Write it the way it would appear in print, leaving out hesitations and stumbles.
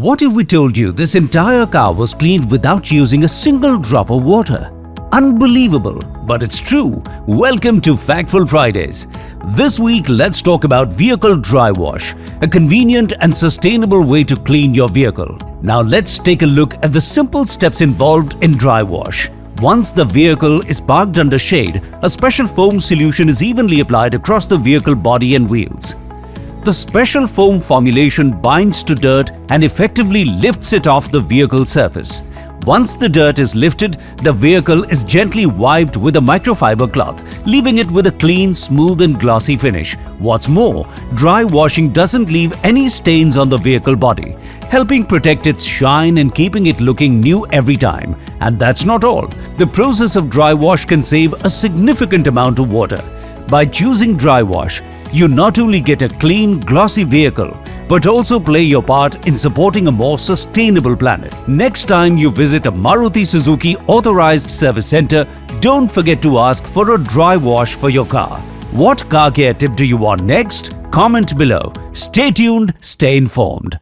What if we told you this entire car was cleaned without using a single drop of water? Unbelievable, but it's true. Welcome to Factful Fridays. This week, let's talk about vehicle dry wash, a convenient and sustainable way to clean your vehicle. Now let's take a look at the simple steps involved in dry wash. Once the vehicle is parked under shade, a special foam solution is evenly applied across the vehicle body and wheels. The special foam formulation binds to dirt and effectively lifts it off the vehicle surface. Once the dirt is lifted, the vehicle is gently wiped with a microfiber cloth, leaving it with a clean, smooth and glossy finish. What's more, dry washing doesn't leave any stains on the vehicle body, helping protect its shine and keeping it looking new every time. And that's not all. The process of dry wash can save a significant amount of water. By choosing dry wash, you not only get a clean, glossy vehicle, but also play your part in supporting a more sustainable planet. Next time you visit a Maruti Suzuki authorized service center, don't forget to ask for a dry wash for your car. What car care tip do you want next? Comment below. Stay tuned, stay informed.